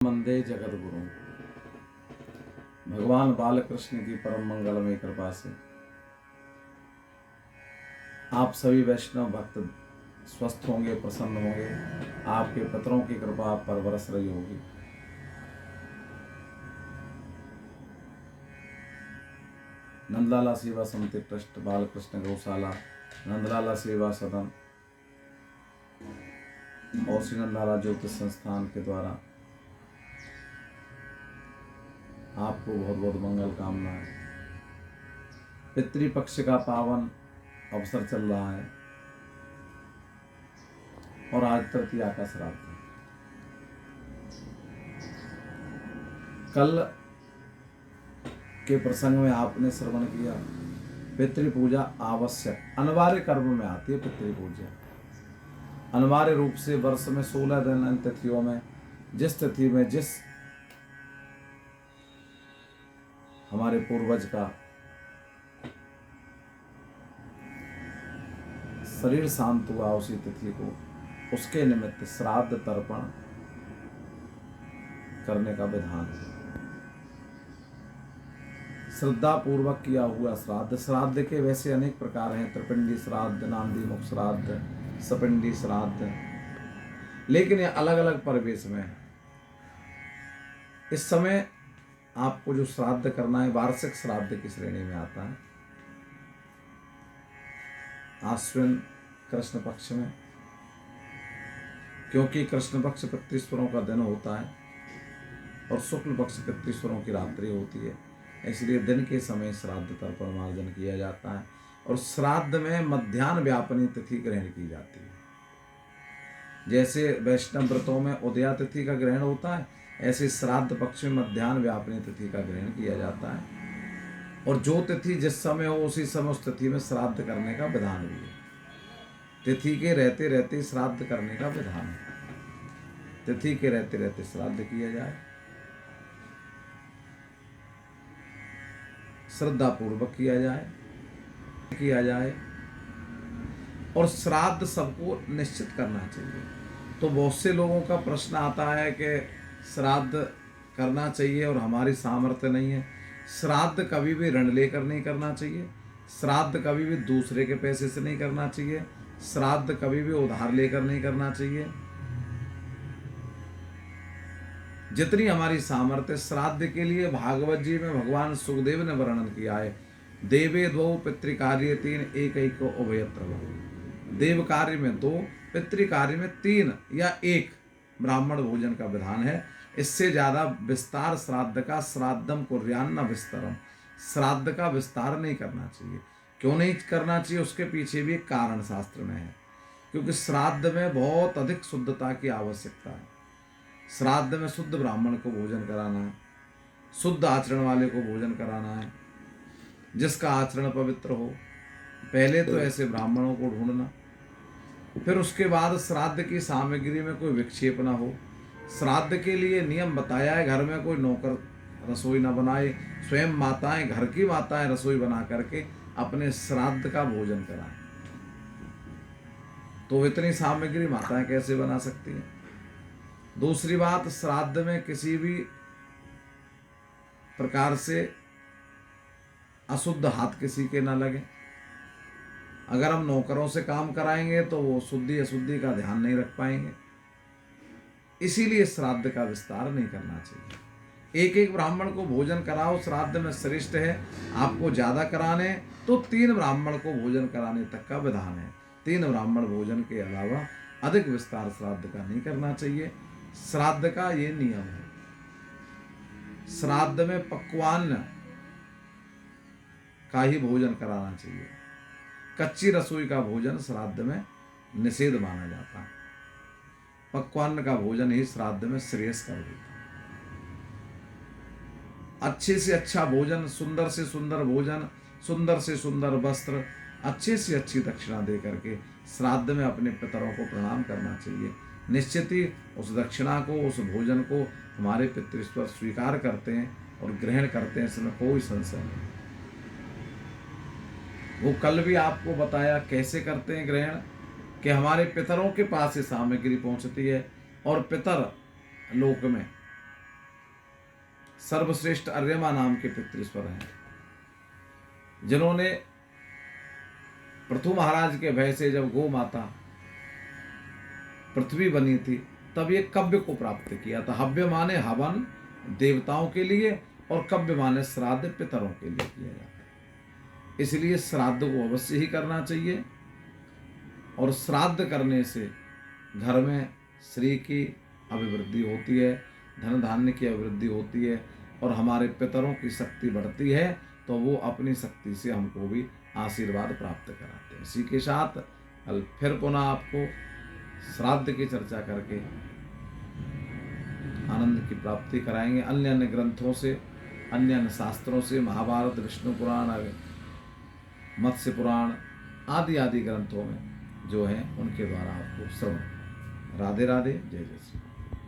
मंदे जगत गुरु भगवान बालकृष्ण की परम मंगलमय कृपा से आप सभी वैष्णव भक्त स्वस्थ होंगे, प्रसन्न होंगे। आपके पितरों की कृपा आप पर बरस रही होगी। नंदलाला सेवा समिति ट्रस्ट, बालकृष्ण गौशाला, नंदलाला सेवा सदन और श्री नंदलाला ज्योतिष संस्थान के द्वारा आपको बहुत बहुत मंगल कामनाएं। पितृपक्ष का पावन अवसर चल रहा है और आज तृतीया का श्राद्ध है। कल के प्रसंग में आपने श्रवण किया, पितृ पूजा आवश्यक अनिवार्य कर्म में आती है। पितृ पूजा अनिवार्य रूप से वर्ष में 16 दिन तिथियों में जिस तिथि में जिस हमारे पूर्वज का शरीर शांत हुआ, उसी तिथि को उसके निमित्त श्राद्ध तर्पण करने का विधान है। श्रद्धा पूर्वक किया हुआ श्राद्ध, श्राद्ध के वैसे अनेक प्रकार हैं, त्रिपिंडी श्राद्ध, नांदी मुख श्राद्ध, सपिंडी श्राद्ध, लेकिन ये अलग अलग परिवेश में है। इस समय आपको जो श्राद्ध करना है वार्षिक श्राद्ध की श्रेणी में आता है। आश्विन कृष्ण पक्ष में, क्योंकि कृष्ण पक्ष पितृश्वरों का दिन होता है और शुक्ल पक्ष पितृश्वरों की रात्रि होती है, इसलिए दिन के समय श्राद्ध तर्पण मार्जन किया जाता है। और श्राद्ध में मध्याह्न व्यापनी तिथि ग्रहण की जाती है। जैसे वैष्णव व्रतों में उदया तिथि का ग्रहण होता है, ऐसे श्राद्ध पक्ष में मध्याह्न व्यापनी तिथि का ग्रहण किया जाता है। और जो तिथि जिस समय हो उसी समय उस तिथि में श्राद्ध करने का विधान भी है। तिथि के रहते रहते श्राद्ध करने का विधान है। तिथि के रहते रहते श्राद्ध किया जाए, श्रद्धा पूर्वक किया जाए और श्राद्ध सबको निश्चित करना चाहिए। तो बहुत से लोगों का प्रश्न आता है कि श्राद्ध करना चाहिए और हमारी सामर्थ्य नहीं है। श्राद्ध कभी भी ऋण लेकर नहीं करना चाहिए, श्राद्ध कभी भी दूसरे के पैसे से नहीं करना चाहिए, श्राद्ध कभी भी उधार लेकर नहीं करना चाहिए। जितनी हमारी सामर्थ्य, श्राद्ध के लिए भागवत जी में भगवान सुखदेव ने वर्णन किया है, देवे द्वौ पितृकार्य तीन एक एक उभयत्र भव। देव कार्य में 2, पितृ कार्य में 3 या 1 ब्राह्मण भोजन का विधान है। इससे ज्यादा विस्तार श्राद्ध का, श्राद्धम कुर्यान्न विस्तरम, श्राद्ध का विस्तार नहीं करना चाहिए। क्यों नहीं करना चाहिए, उसके पीछे भी एक कारण शास्त्र में है। क्योंकि श्राद्ध में बहुत अधिक शुद्धता की आवश्यकता है। श्राद्ध में शुद्ध ब्राह्मण को भोजन कराना है, शुद्ध आचरण वाले को भोजन कराना है, जिसका आचरण पवित्र हो। पहले तो ऐसे ब्राह्मणों को ढूंढना, फिर उसके बाद श्राद्ध की सामग्री में कोई विक्षेप ना हो। श्राद्ध के लिए नियम बताया है, घर में कोई नौकर रसोई ना बनाए, स्वयं माताएं, घर की माताएं रसोई बना करके अपने श्राद्ध का भोजन कराएं। तो इतनी सामग्री माताएं कैसे बना सकती हैं। दूसरी बात, श्राद्ध में किसी भी प्रकार से अशुद्ध हाथ किसी के ना लगे। अगर हम नौकरों से काम कराएंगे तो वो शुद्धि अशुद्धि का ध्यान नहीं रख पाएंगे, इसीलिए श्राद्ध का विस्तार नहीं करना चाहिए। एक एक ब्राह्मण को भोजन कराओ, श्राद्ध में श्रेष्ठ है। आपको ज्यादा कराने तो 3 ब्राह्मण को भोजन कराने तक का विधान है। 3 ब्राह्मण भोजन के अलावा अधिक विस्तार श्राद्ध का नहीं करना चाहिए। श्राद्ध का ये नियम है। श्राद्ध में पक्वान्न का ही भोजन कराना चाहिए। कच्ची रसोई का भोजन श्राद्ध में निषेध माना जाता है। पक्वान्न का भोजन ही श्राद्ध में श्रेयस्कर होता है। अच्छे से अच्छा भोजन, सुंदर से सुंदर भोजन, सुंदर से सुंदर वस्त्र, अच्छे से अच्छी दक्षिणा दे करके श्राद्ध में अपने पितरों को प्रणाम करना चाहिए। निश्चित ही उस दक्षिणा को, उस भोजन को हमारे पितृश्वर स्वीकार करते हैं और ग्रहण करते हैं, इसमें कोई संशय नहीं। वो कल भी आपको बताया कैसे करते हैं ग्रहण, कि हमारे पितरों के पास ये सामग्री पहुंचती है और पितर लोक में सर्वश्रेष्ठ अर्यमा नाम के पितृस्वर हैं, जिन्होंने पृथु महाराज के भय से जब गौ माता पृथ्वी बनी थी तब ये कव्य को प्राप्त किया था। हव्य माने हवन देवताओं के लिए और कव्य माने श्राद्ध पितरों के लिए किया जाता है। इसलिए श्राद्ध को अवश्य ही करना चाहिए और श्राद्ध करने से घर में श्री की अभिवृद्धि होती है, धन धान्य की अभिवृद्धि होती है और हमारे पितरों की शक्ति बढ़ती है, तो वो अपनी शक्ति से हमको भी आशीर्वाद प्राप्त कराते हैं। इसी के साथ कल फिर पुनः आपको श्राद्ध की चर्चा करके आनंद की प्राप्ति कराएंगे। अन्य अन्य ग्रंथों से, अन्य अन्य शास्त्रों से, महाभारत, विष्णु पुराण, मत्स्य पुराण आदि आदि ग्रंथों में जो हैं उनके द्वारा आपको श्रवण। राधे राधे, जय जय श्री।